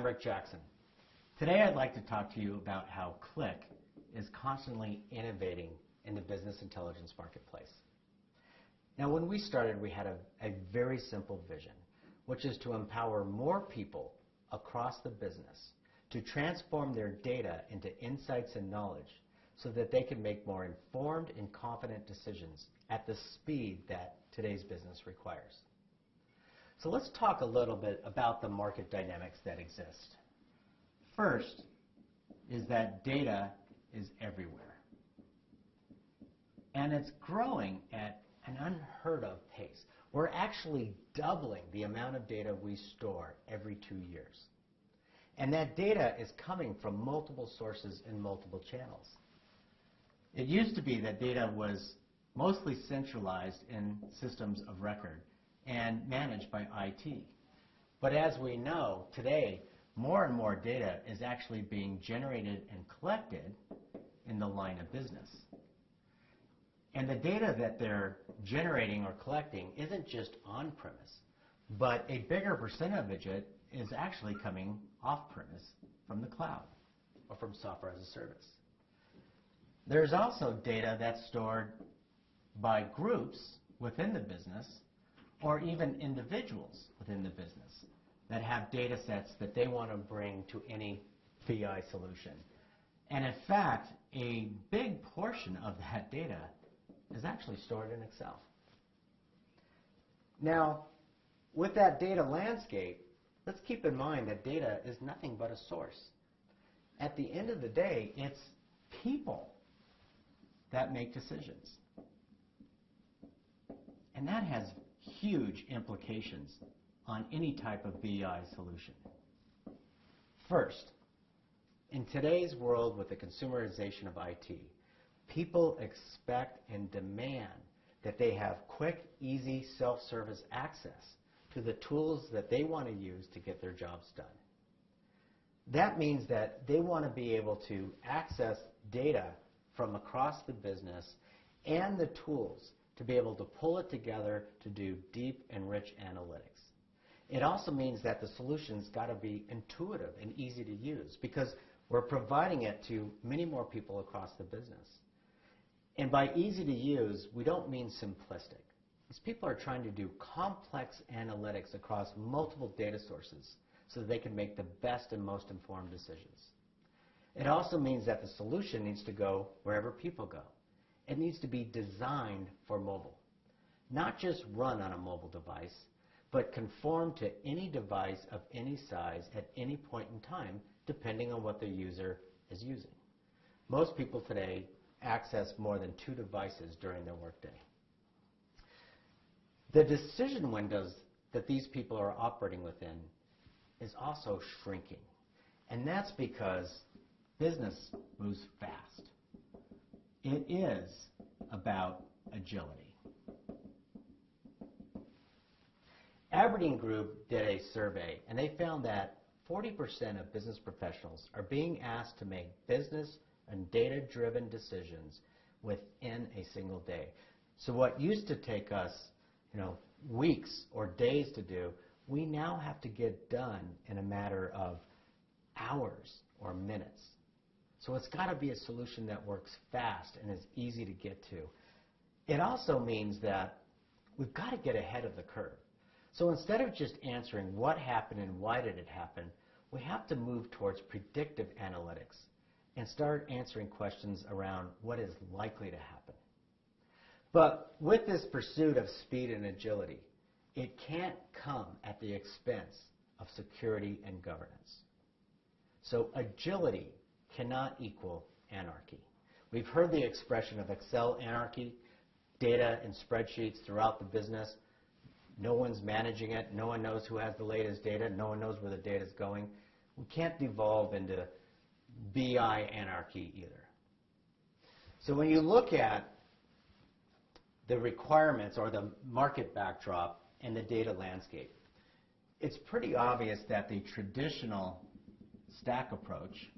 Rick Jackson. Today I'd like to talk to you about how Qlik is constantly innovating in the business intelligence marketplace. Now, when we started, we had a very simple vision, which is to empower more people across the business to transform their data into insights and knowledge so that they can make more informed and confident decisions at the speed that today's business requires. So let's talk a little bit about the market dynamics that exist. First is that data is everywhere. And it's growing at an unheard of pace. We're actually doubling the amount of data we store every 2 years. And that data is coming from multiple sources and multiple channels. It used to be that data was mostly centralized in systems of record and managed by IT. But as we know, today, more and more data is actually being generated and collected in the line of business. And the data that they're generating or collecting isn't just on-premise, but a bigger percentage of it is actually coming off-premise from the cloud or from software as a service. There's also data that's stored by groups within the business or even individuals within the business that have data sets that they want to bring to any BI solution. And in fact, a big portion of that data is actually stored in Excel. Now, with that data landscape, let's keep in mind that data is nothing but a source. At the end of the day, it's people that make decisions. And that has huge implications on any type of BI solution. First, in today's world with the consumerization of IT, people expect and demand that they have quick, easy, self-service access to the tools that they want to use to get their jobs done. That means that they want to be able to access data from across the business and the tools to be able to pull it together to do deep and rich analytics. It also means that the solution's got to be intuitive and easy to use because we're providing it to many more people across the business. And by easy to use, we don't mean simplistic. These people are trying to do complex analytics across multiple data sources so that they can make the best and most informed decisions. It also means that the solution needs to go wherever people go. It needs to be designed for mobile. Not just run on a mobile device, but conform to any device of any size at any point in time, depending on what the user is using. Most people today access more than 2 devices during their workday. The decision windows that these people are operating within is also shrinking. And that's because business moves fast. It is about agility. Aberdeen Group did a survey, and they found that 40% of business professionals are being asked to make business and data-driven decisions within a single day. So what used to take us, weeks or days to do, we now have to get done in a matter of hours or minutes. So it's got to be a solution that works fast and is easy to get to. It also means that we've got to get ahead of the curve. So instead of just answering what happened and why did it happen, we have to move towards predictive analytics and start answering questions around what is likely to happen. But with this pursuit of speed and agility, it can't come at the expense of security and governance. So agility cannot equal anarchy. We've heard the expression of Excel anarchy, data and spreadsheets throughout the business. No one's managing it. No one knows who has the latest data. No one knows where the data is going. We can't devolve into BI anarchy either. So when you look at the requirements or the market backdrop and the data landscape, it's pretty obvious that the traditional stack approach,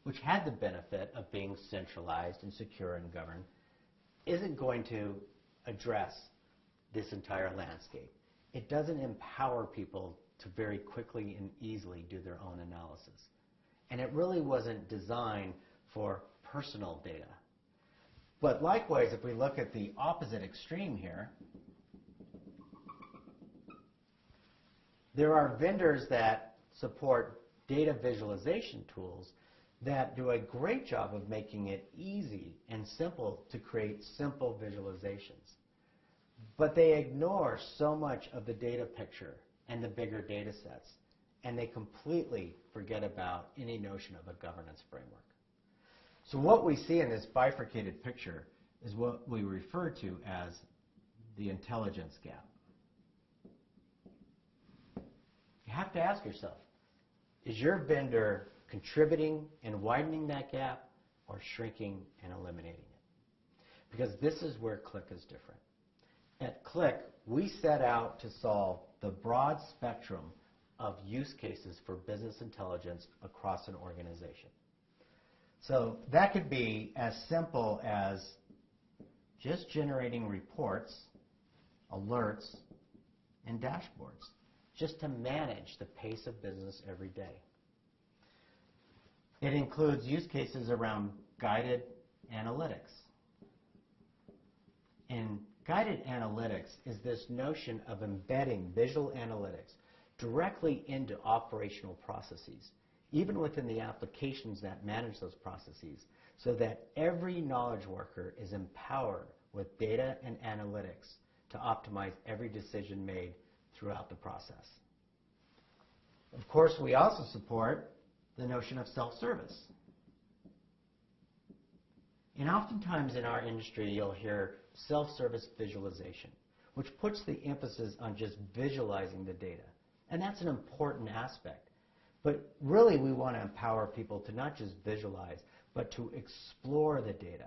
which had the benefit of being centralized and secure and governed, isn't going to address this entire landscape. It doesn't empower people to very quickly and easily do their own analysis. And it really wasn't designed for personal data. But likewise, if we look at the opposite extreme here, there are vendors that support data visualization tools that do a great job of making it easy and simple to create simple visualizations. But they ignore so much of the data picture and the bigger data sets, and they completely forget about any notion of a governance framework. So what we see in this bifurcated picture is what we refer to as the intelligence gap. You have to ask yourself, is your vendor contributing and widening that gap or shrinking and eliminating it? Because this is where Qlik is different. At Qlik, we set out to solve the broad spectrum of use cases for business intelligence across an organization. So that could be as simple as just generating reports, alerts, and dashboards, just to manage the pace of business every day. It includes use cases around guided analytics. And guided analytics is this notion of embedding visual analytics directly into operational processes, even within the applications that manage those processes, so that every knowledge worker is empowered with data and analytics to optimize every decision made throughout the process. Of course, we also support the notion of self-service. And oftentimes in our industry, you'll hear self-service visualization, which puts the emphasis on just visualizing the data. And that's an important aspect. But really, we want to empower people to not just visualize, but to explore the data,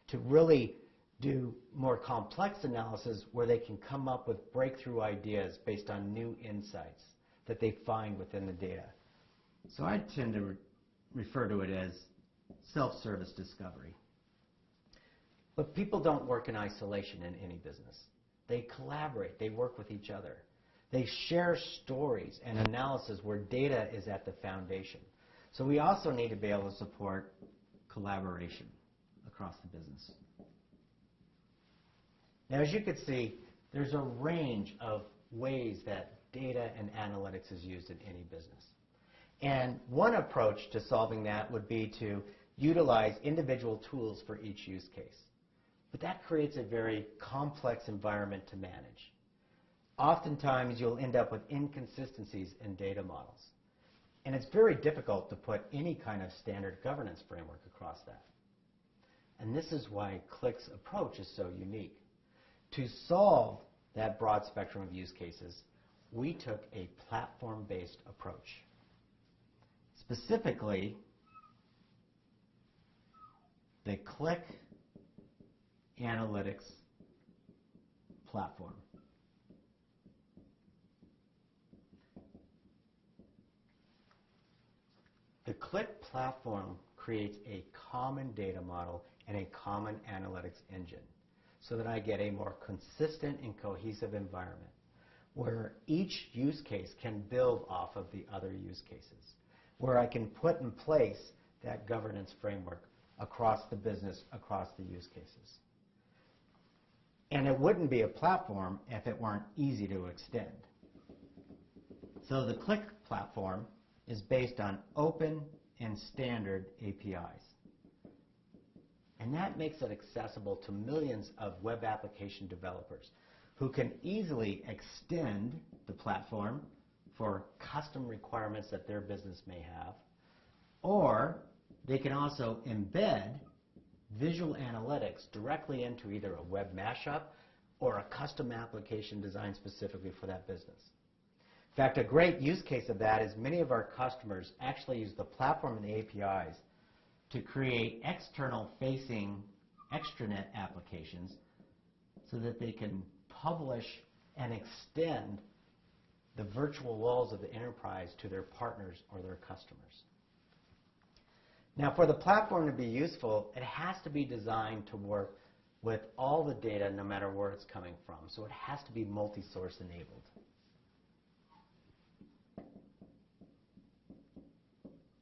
to really do more complex analysis where they can come up with breakthrough ideas based on new insights that they find within the data. So I tend to refer to it as self-service discovery. But people don't work in isolation in any business. They collaborate. They work with each other. They share stories and analysis where data is at the foundation. So we also need to be able to support collaboration across the business. Now, as you can see, there's a range of ways that data and analytics is used in any business. And one approach to solving that would be to utilize individual tools for each use case. But that creates a very complex environment to manage. Oftentimes, you'll end up with inconsistencies in data models. And it's very difficult to put any kind of standard governance framework across that. And this is why Qlik's approach is so unique. To solve that broad spectrum of use cases, we took a platform-based approach. Specifically, the Qlik Analytics Platform. The Qlik platform creates a common data model and a common analytics engine so that I get a more consistent and cohesive environment where each use case can build off of the other use cases, where I can put in place that governance framework across the business, across the use cases. And it wouldn't be a platform if it weren't easy to extend. So the Qlik platform is based on open and standard APIs. And that makes it accessible to millions of web application developers who can easily extend the platform for custom requirements that their business may have, or they can also embed visual analytics directly into either a web mashup or a custom application designed specifically for that business. In fact, a great use case of that is many of our customers actually use the platform and the APIs to create external-facing extranet applications so that they can publish and extend the virtual walls of the enterprise to their partners or their customers. Now, for the platform to be useful, it has to be designed to work with all the data no matter where it's coming from. So it has to be multi-source enabled.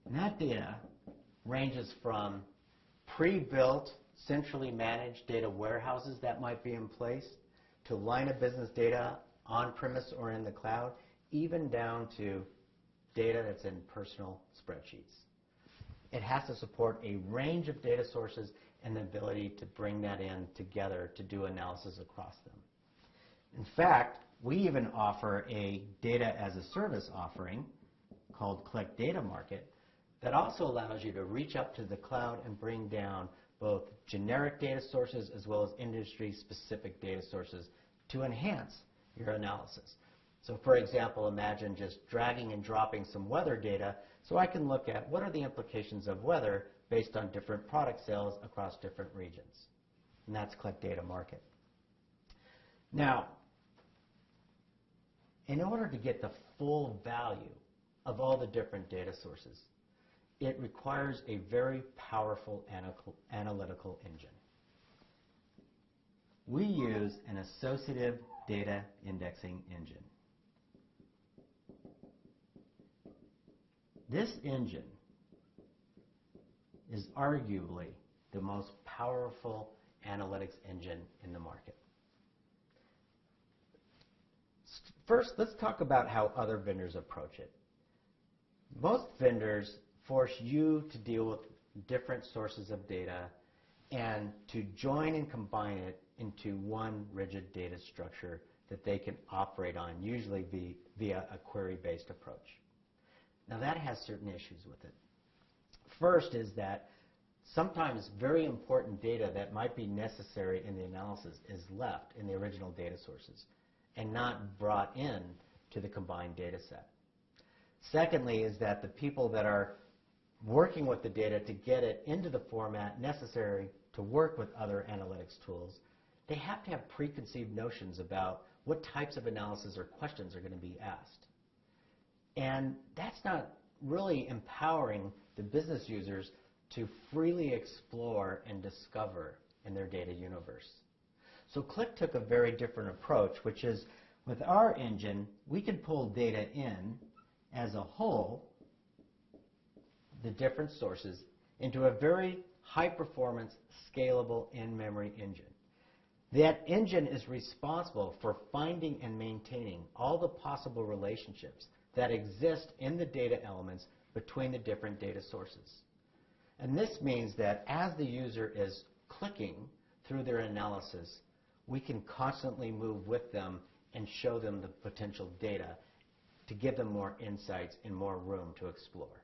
And that data ranges from pre-built, centrally managed data warehouses that might be in place, to line of business data on-premise or in the cloud, even down to data that's in personal spreadsheets. It has to support a range of data sources and the ability to bring that in together to do analysis across them. In fact, we even offer a data as a service offering called Qlik Data Market that also allows you to reach up to the cloud and bring down both generic data sources as well as industry-specific data sources to enhance your analysis. So for example, imagine just dragging and dropping some weather data so I can look at what are the implications of weather based on different product sales across different regions. And that's Qlik Data Market. Now, in order to get the full value of all the different data sources, it requires a very powerful analytical engine. We use an associative data indexing engine. This engine is arguably the most powerful analytics engine in the market. First, let's talk about how other vendors approach it. Most vendors force you to deal with different sources of data and to join and combine it into one rigid data structure that they can operate on, usually via a query-based approach. Now that has certain issues with it. First is that sometimes very important data that might be necessary in the analysis is left in the original data sources and not brought in to the combined data set. Secondly is that the people that are working with the data to get it into the format necessary to work with other analytics tools, they have to have preconceived notions about what types of analysis or questions are going to be asked. And that's not really empowering the business users to freely explore and discover in their data universe. So Qlik took a very different approach, which is with our engine, we can pull data in as a whole, the different sources, into a very high-performance, scalable in-memory engine. That engine is responsible for finding and maintaining all the possible relationships that exist in the data elements between the different data sources. And this means that as the user is clicking through their analysis, we can constantly move with them and show them the potential data to give them more insights and more room to explore.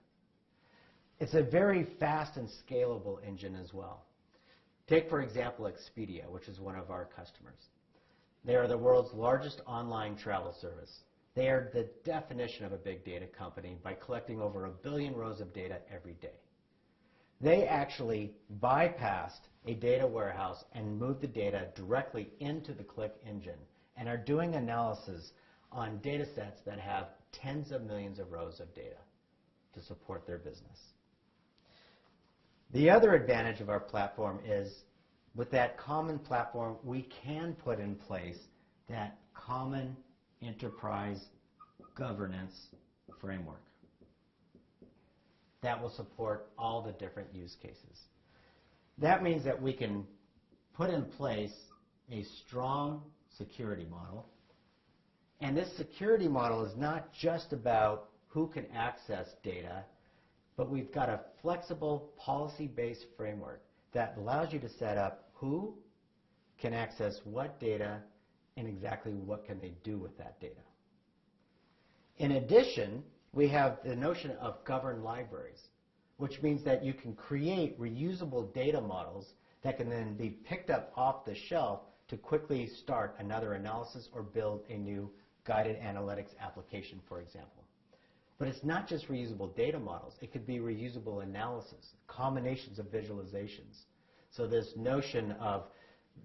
It's a very fast and scalable engine as well. Take, for example, Expedia, which is one of our customers. They are the world's largest online travel service. They are the definition of a big data company by collecting over 1 billion rows of data every day. They actually bypassed a data warehouse and moved the data directly into the Qlik engine and are doing analysis on data sets that have tens of millions of rows of data to support their business. The other advantage of our platform is with that common platform, we can put in place that common enterprise governance framework that will support all the different use cases. That means that we can put in place a strong security model. And this security model is not just about who can access data, but we've got a flexible policy-based framework that allows you to set up who can access what data and exactly what can they do with that data. In addition, we have the notion of governed libraries, which means that you can create reusable data models that can then be picked up off the shelf to quickly start another analysis or build a new guided analytics application, for example. But it's not just reusable data models. It could be reusable analysis, combinations of visualizations. So this notion of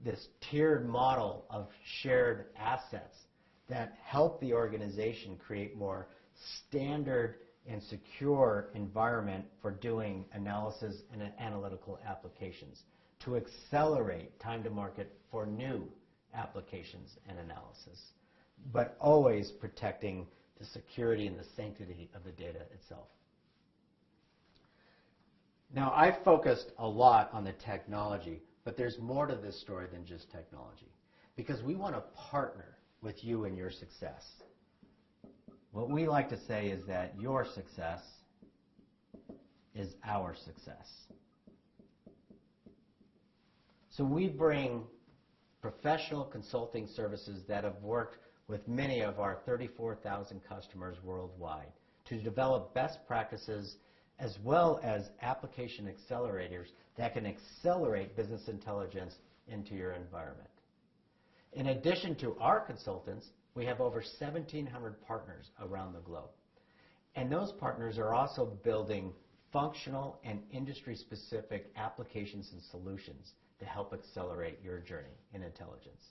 this tiered model of shared assets that help the organization create more standard and secure environment for doing analysis and analytical applications to accelerate time to market for new applications and analysis, but always protecting the security and the sanctity of the data itself. Now, I've focused a lot on the technology, but there's more to this story than just technology, because we want to partner with you in your success. What we like to say is that your success is our success. So we bring professional consulting services that have worked with many of our 34,000 customers worldwide to develop best practices as well as application accelerators that can accelerate business intelligence into your environment. In addition to our consultants, we have over 1,700 partners around the globe. And those partners are also building functional and industry-specific applications and solutions to help accelerate your journey in intelligence.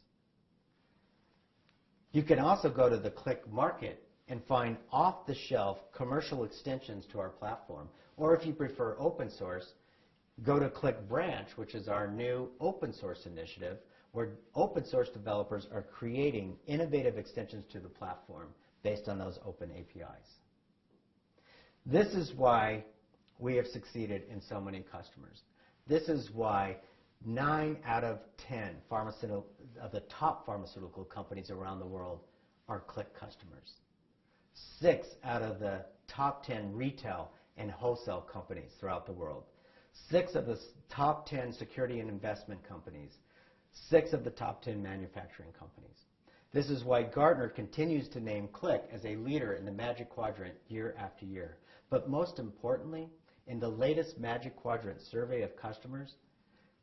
You can also go to the Qlik market and find off-the-shelf commercial extensions to our platform. Or if you prefer open source, go to Qlik Branch, which is our new open source initiative, where open source developers are creating innovative extensions to the platform based on those open APIs. This is why we have succeeded in so many customers. This is why 9 out of 10 of the top pharmaceutical companies around the world are Qlik customers. 6 out of the top 10 retail and wholesale companies throughout the world. 6 of the top 10 security and investment companies. 6 of the top 10 manufacturing companies. This is why Gartner continues to name Qlik as a leader in the Magic Quadrant year after year. But most importantly, in the latest Magic Quadrant survey of customers,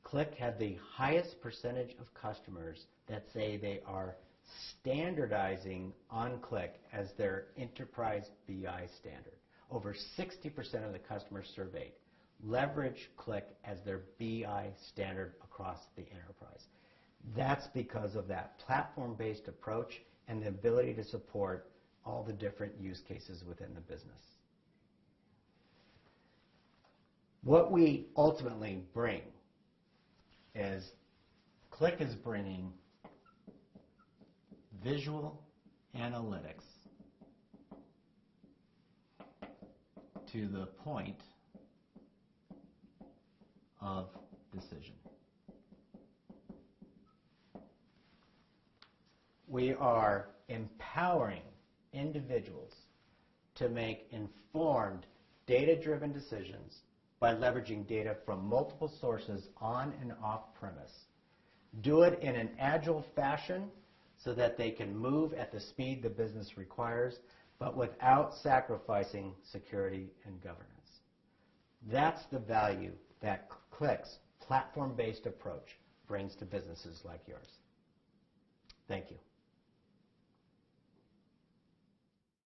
Qlik had the highest percentage of customers that say they are standardizing on Qlik as their enterprise BI standard. Over 60% of the customers surveyed leverage Qlik as their BI standard across the enterprise. That's because of that platform-based approach and the ability to support all the different use cases within the business. What we ultimately bring is Qlik is bringing visual analytics to the point of decision. We are empowering individuals to make informed, data-driven decisions by leveraging data from multiple sources on and off premise. Do it in an agile fashion so that they can move at the speed the business requires, but without sacrificing security and governance. That's the value that Qlik's platform-based approach brings to businesses like yours. Thank you.